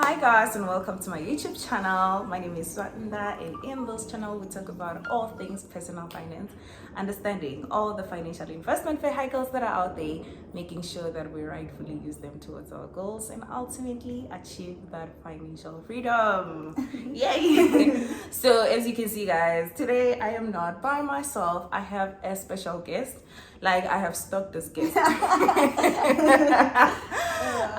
Hi guys and welcome to my YouTube channel. My name is Swatanda and in this channel we talk about all things personal finance, understanding all the financial investment vehicles that are out there, making sure that we rightfully use them towards our goals and ultimately achieve that financial freedom. Yay! So as you can see guys, today I am not by myself. I have a special guest. Like I have stalked this guest.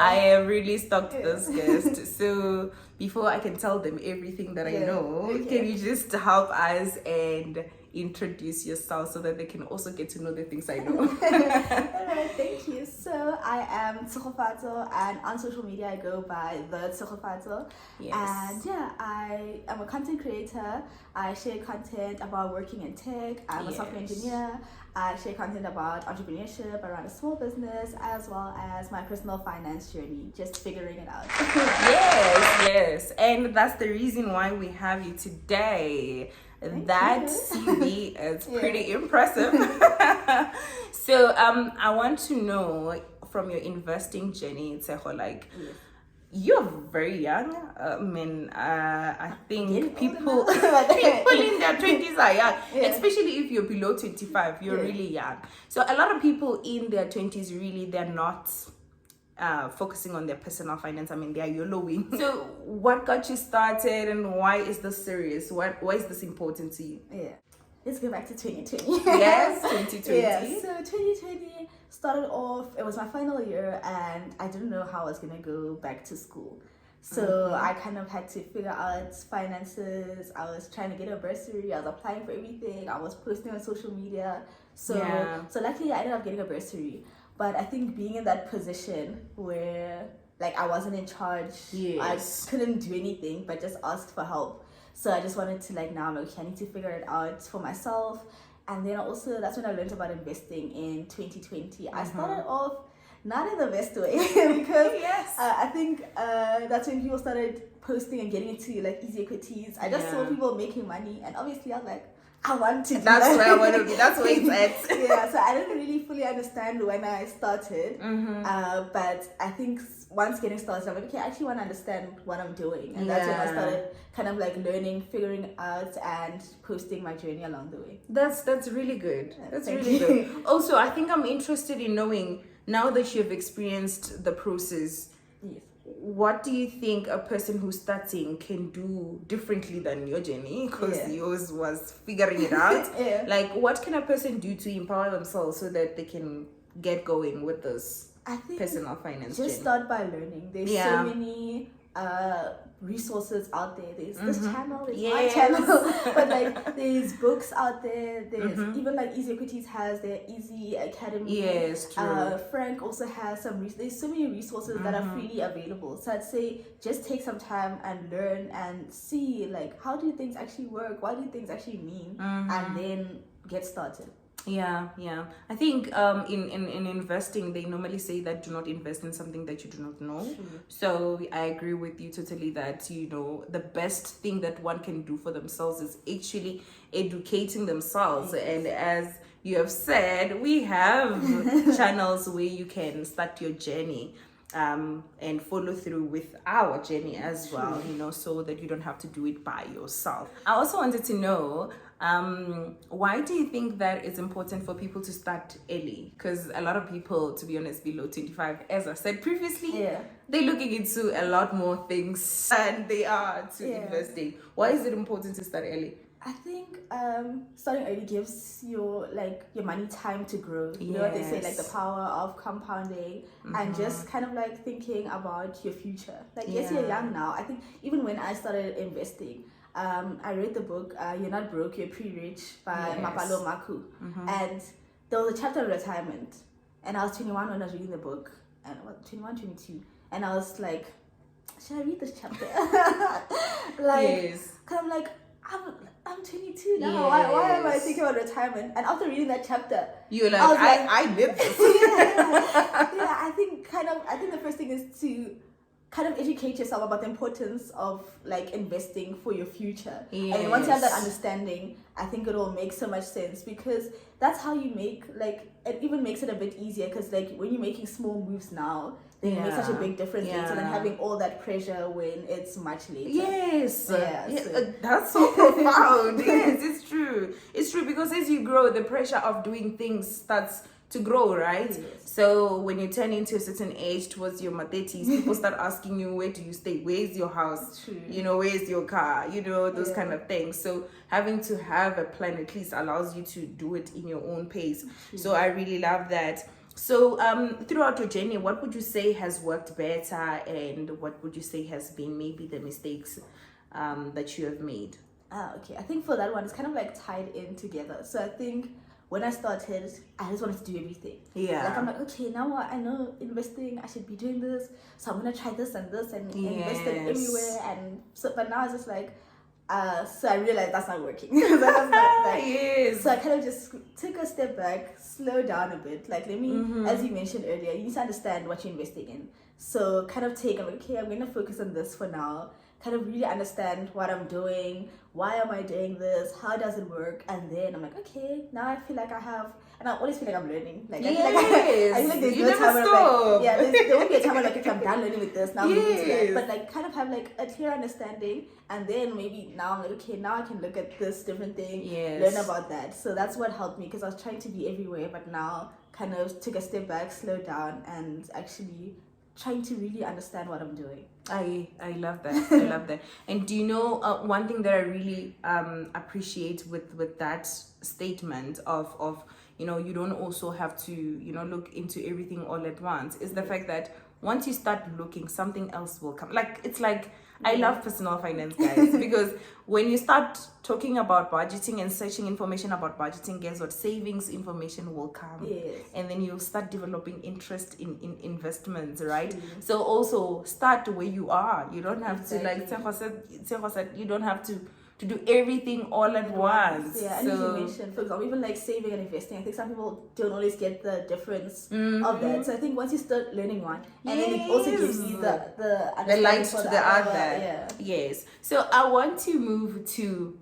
I have really stalked this guest. So before I can tell them everything that I know, can you just help us and introduce yourself so that they can also get to know the things I know? Alright, thank you. So I am Tsogofatso, and on social media I go by the Tsogofatso. Yes. And yeah, I am a content creator. I share content about working in tech. I'm a software engineer. I share content about entrepreneurship around a small business, as well as my personal finance journey, just figuring it out. Yes. And that's the reason why we have you today. That CV is pretty impressive. So I want to know from your investing journey, Tseho, like you're very young. I think people in their 20s are young, especially if you're below 25. You're really young. So a lot of people in their 20s really they're not focusing on their personal finance. I mean, they are YOLOing. So what got you started and why is this serious? Why is this important to you? Yeah. Let's go back to 2020. Yes, 2020. Yeah, so 2020 started off, it was my final year and I didn't know how I was going to go back to school. So I kind of had to figure out finances. I was trying to get a bursary. I was applying for everything. I was posting on social media. So luckily I ended up getting a bursary. But I think being in that position where like I wasn't in charge, I couldn't do anything but just ask for help. So I just wanted to like, now I'm like, okay, I need to figure it out for myself. And then also that's when I learned about investing in 2020. I started off not in the best way because I think that's when people started posting and getting into like easy equities. I just saw people making money and obviously I was like, I want to do That's that. where I want to be. That's where it's at. Yeah, so I didn't really fully understand when I started. But I think once getting started, I'm like, okay, I actually want to understand what I'm doing. And that's when I started kind of like learning, figuring out, and posting my journey along the way. That's really good. That's really good. Also, I think I'm interested in knowing, now that you've experienced the process, what do you think a person who's starting can do differently than your journey? Because yours was figuring it out. Like, what can a person do to empower themselves so that they can get going with this personal finance journey? Just start by learning. There's so many resources out there. There's this channel, there's my channel, but like there's books out there. There's even like Easy Equities has their Easy Academy. Yes, true. Frank also has some. There's so many resources that are freely available. So I'd say just take some time and learn and see like how do things actually work? What do things actually mean? And then get started. Yeah. I think in investing, they normally say that do not invest in something that you do not know. So I agree with you totally that, you know, the best thing that one can do for themselves is actually educating themselves. And as you have said, we have channels where you can start your journey and follow through with our journey as well, you know, so that you don't have to do it by yourself. I also wanted to know, why do you think that it's important for people to start early? Because a lot of people, to be honest, below 25, as I said previously, they're looking into a lot more things than they are to investing. Why is it important to start early? I think starting early gives your money time to grow. You know what they say, like the power of compounding and just kind of like thinking about your future. Like yes, you're young now. I think even when I started investing, I read the book You're Not Broke, You're Pre-Rich by Mapalo Maku. And there was a chapter on retirement. And I was 21 when I was reading the book. And 21, 22. And I was like, should I read this chapter? Because I'm like, I'm 22 now. Why am I thinking about retirement? And after reading that chapter, you're like, I live this. I think the first thing is to kind of educate yourself about the importance of like investing for your future. And once you have that understanding, I think it will make so much sense, because that's how you make, like, it even makes it a bit easier, because like when you're making small moves now, then it makes such a big difference later than having all that pressure when it's much later. Yes. So. That's so profound. Yes, it's true. It's true, because as you grow, the pressure of doing things starts to grow, right? Yes. So when you turn into a certain age, towards your mid-30s, people start asking you, where do you stay? Where's your house? True. You know, where's your car? You know, those kind of things. So having to have a plan at least allows you to do it in your own pace. True. So I really love that. So throughout your journey, what would you say has worked better, and what would you say has been maybe the mistakes that you have made? Okay, I think for that one, it's kind of like tied in together. So I think when I started, I just wanted to do everything. Yeah. Like, I'm like, okay, now I know investing, I should be doing this, so I'm gonna try this and this and invest it everywhere. And so, but now it's just like, so I realized that's not working. Yes. So I kind of just took a step back, slow down a bit. Like, let me, as you mentioned earlier, you need to understand what you're investing in. So kind of take, I'm like, okay, I'm gonna focus on this for now. Kind of really understand what I'm doing, why am I doing this, how does it work, and then I'm like, okay, now I feel like I have, and I always feel like I'm learning. Like, I feel like there's no time where I'm like, there won't be a time where like, okay, I'm done learning with this, now I'm moving to that. But like, kind of have like a clear understanding, and then maybe now I'm like, okay, now I can look at this different thing, learn about that. So that's what helped me, because I was trying to be everywhere, but now kind of took a step back, slowed down, and actually trying to really understand what I'm doing. I love that. I love that. And do you know one thing that I really appreciate with that statement of you know, you don't also have to, you know, look into everything all at once, is the fact that once you start looking, something else will come. Like, it's like, I love personal finance, guys, because when you start talking about budgeting and searching information about budgeting, guess what? Savings information will come. Yes. And then you'll start developing interest in investments, right? So also start where you are. You don't have to, like Tshepo said, you don't have to do everything all at once. Yeah, and you mentioned, for example, even like saving and investing, I think some people don't always get the difference of that. So I think once you start learning one, and then it also gives you the light to the other. Yeah. Yes. So I want to move to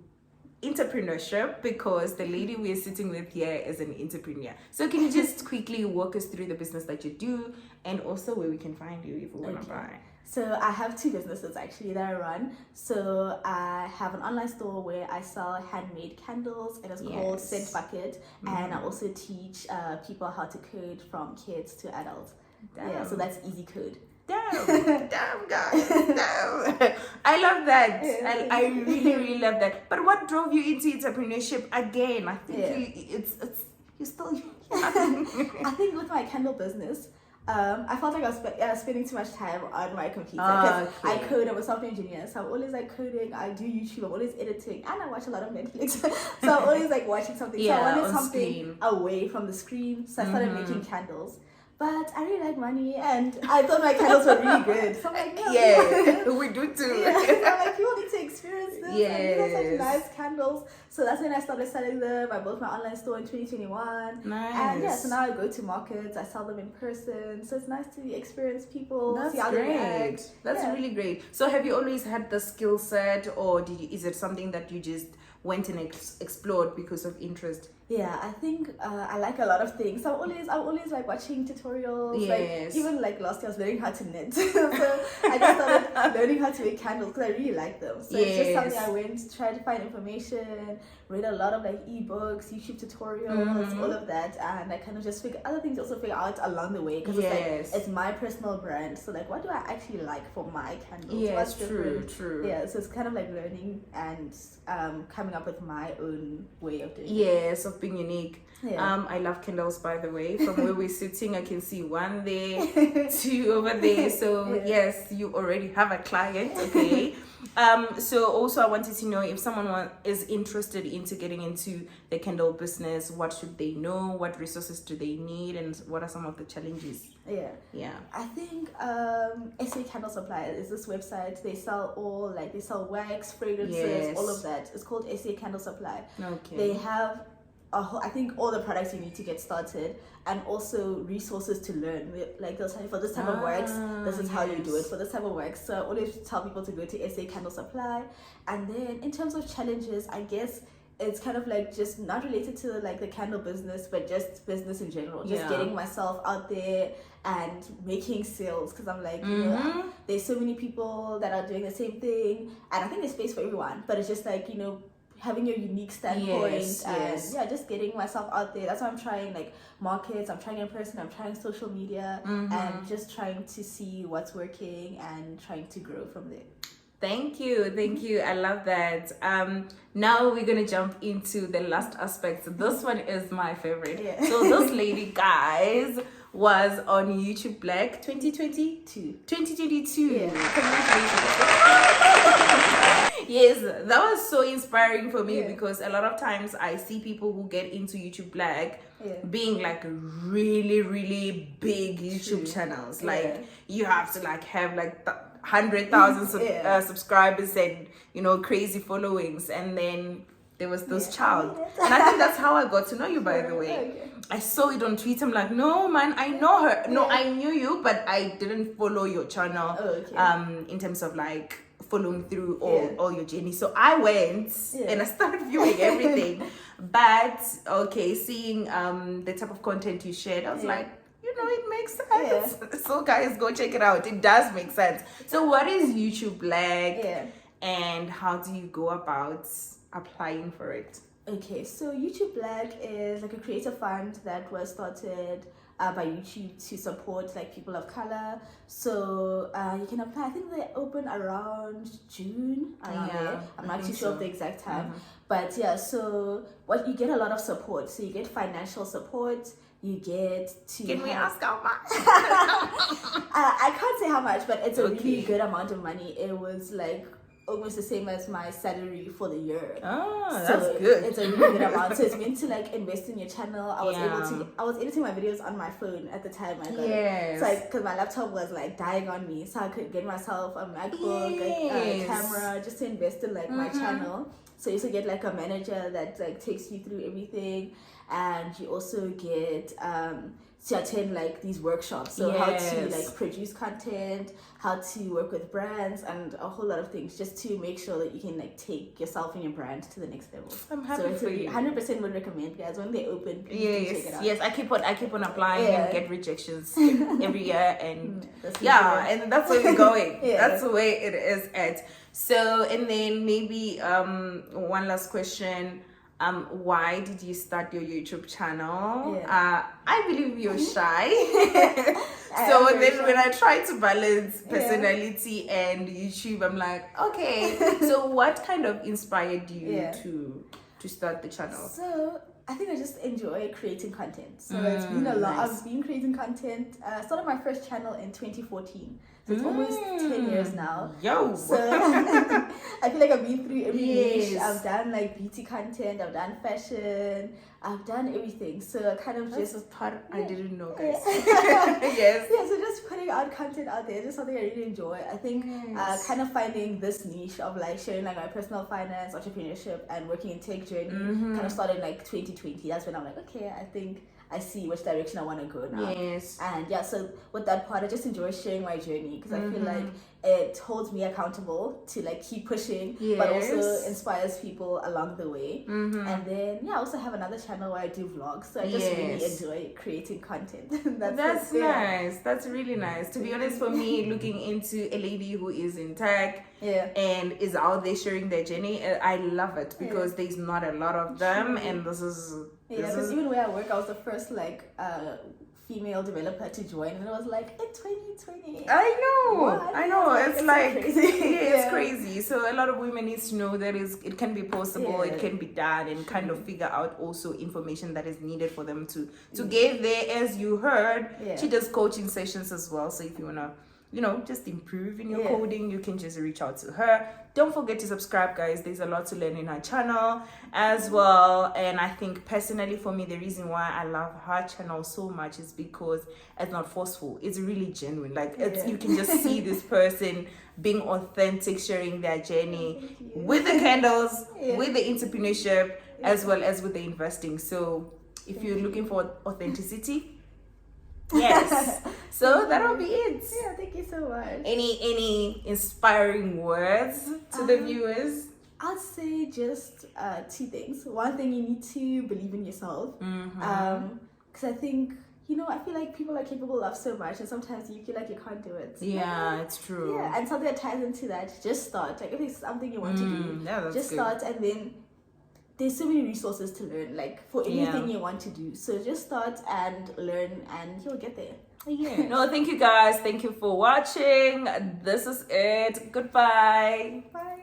entrepreneurship, because the lady we're sitting with here is an entrepreneur. So can you just quickly walk us through the business that you do, and also where we can find you if we want to buy? So I have two businesses actually that I run. So I have an online store where I sell handmade candles. It is called Scent Bucket, and I also teach people how to code from kids to adults. Yeah, so that's easy code. Damn, guys, damn. I love that. I really love that. But what drove you into entrepreneurship again? I think it's you still young. I think with my candle business, I felt like I was spending too much time on my computer, because I code. I'm a software engineer, so I'm always like coding. I do YouTube. I'm always editing, and I watch a lot of Netflix. So I'm always like watching something. So I wanted something away from the screen. So I started making candles. But I really like money, and I thought my candles were really good. So I'm like, we do too. So I'm like, people need to experience this. And these are such nice candles. So that's when I started selling them. I built my online store in 2021. Nice. And so now I go to markets. I sell them in person. So it's nice to experience people. That's see how great. they react. That's really great. So have you always had the skill set, or is it something that you just went and explored because of interest? Yeah, I think I like a lot of things. I'm always like watching tutorials. Yes. Like, even like last year I was learning how to knit. So I just started learning how to make candles because I really like them. So it's just something I went, tried to find information, read a lot of like ebooks, YouTube tutorials, all of that, and I kind of just figure out along the way, because it's like, it's my personal brand. So like, what do I actually like for my candles? Yes, true. Yeah, so it's kind of like learning and coming up with my own way of doing it. Yes, of being unique. I love candles, by the way. From where we're sitting, I can see one there, two over there. So yes, you already have a client. Okay. So also I wanted to know, if someone is interested into getting into the candle business, what should they know? What resources do they need? And what are some of the challenges? Yeah. I think SA Candle Supply is this website. They sell wax, fragrances, all of that. It's called SA Candle Supply. Okay. They have I think all the products you need to get started, and also resources to learn. Like they'll tell you for this type of wax, this is how you do it. For this type of wax, so I always tell people to go to SA Candle Supply. And then in terms of challenges, I guess it's kind of like just not related to like the candle business, but just business in general. Just getting myself out there and making sales, because I'm like, you know, there's so many people that are doing the same thing, and I think there's space for everyone, but it's just like, you know, having your unique standpoint and just getting myself out there. That's why I'm trying like markets, I'm trying in person, I'm trying social media, and just trying to see what's working and trying to grow from there. Thank you. I love that. Now we're gonna jump into the last aspect. This one is my favorite. So this lady, guys, was on YouTube Black 2022. Yes, that was so inspiring for me because a lot of times I see people who get into YouTube Black being like really, really big YouTube channels. Like you have to like have like 100,000 subscribers and, you know, crazy followings. And then there was this child, and I think that's how I got to know you, by the way. I saw it on Twitter. I'm like, no man, I know her. No, I knew you, but I didn't follow your channel in terms of like following through all your journey. So I went and I started viewing everything. But seeing the type of content you shared, I was like, you know, it makes sense. So guys, go check it out. It does make sense. So what is YouTube Black and how do you go about applying for it? Okay, so YouTube Black is like a creative fund that was started by YouTube to support like people of color. So you can apply. I think they open around June, around there. I'm not too sure of the exact time, but so what you get a lot of support. So you get financial support. You get to. Can we ask how much? I can't say how much, but it's a really good amount of money. It was like almost the same as my salary for the year. Oh, so that's good. It's a really good amount. So it's meant to like invest in your channel. I was editing my videos on my phone at the time I got it. So because my laptop was like dying on me, so I could get myself a MacBook, a camera, just to invest in like my channel. So you also get like a manager that like takes you through everything, and you also get to attend like these workshops. So how to like produce content, how to work with brands, and a whole lot of things, just to make sure that you can like take yourself and your brand to the next level. I'm happy for you. 100% would recommend, guys, when they open. Check it out. Yes, I keep on applying and get rejections every year, and and that's where we're going. That's the way it is at. So, and then maybe one last question. Why did you start your YouTube channel? I believe you're shy. So then when I try to balance personality and YouTube, I'm like, okay. So what kind of inspired you to start the channel? So I think I just enjoy creating content. So it's been a lot. I've been creating content. I started my first channel in 2014. So it's almost 10 years now. So I feel like I've been through every niche. I've done like beauty content, I've done fashion, I've done everything. So I kind of That's just a part I didn't know, guys. so just putting out content out there is just something I really enjoy. I think kind of finding this niche of like sharing like my personal finance, entrepreneurship, and working in tech journey kind of started like 2020. That's when I'm like, okay, I think I see which direction I want to go now. And so with that part, I just enjoy sharing my journey, because I feel like it holds me accountable to like keep pushing, but also inspires people along the way. And then I also have another channel where I do vlogs, so I just really enjoy creating content. That's nice. That's really nice. To be honest, for me, looking into a lady who is in tech and is out there sharing their journey, I love it, because there's not a lot of them, and this is because even where I work, I was the first like female developer to join, and it was like in 2020. I know. It's like crazy. It's crazy. So a lot of women need to know that it can be possible, it can be done, and kind of figure out also information that is needed for them to get there. As you heard, she does coaching sessions as well. So if you wanna, just improve in your coding, you can just reach out to her. Don't forget to subscribe, guys. There's a lot to learn in her channel as well. And I think personally for me, the reason why I love her channel so much is because it's not forceful. It's really genuine. Like you can just see this person being authentic, sharing their journey with the candles, with the entrepreneurship, as well as with the investing. So if you're looking for authenticity, yes. So that'll be it. Yeah, thank you so much. Any inspiring words to the viewers? I'd say just 2 things. One thing, you need to believe in yourself. Because I think, I feel like people are capable of so much, and sometimes you feel like you can't do it. Yeah, it's true. Yeah, and something that ties into that, just start. Like, if it's something you want to do, just start, and then there's so many resources to learn, like for anything you want to do. So just start and learn, and you'll get there. Yeah. No, thank you guys. Thank you for watching. This is it. Goodbye. Bye.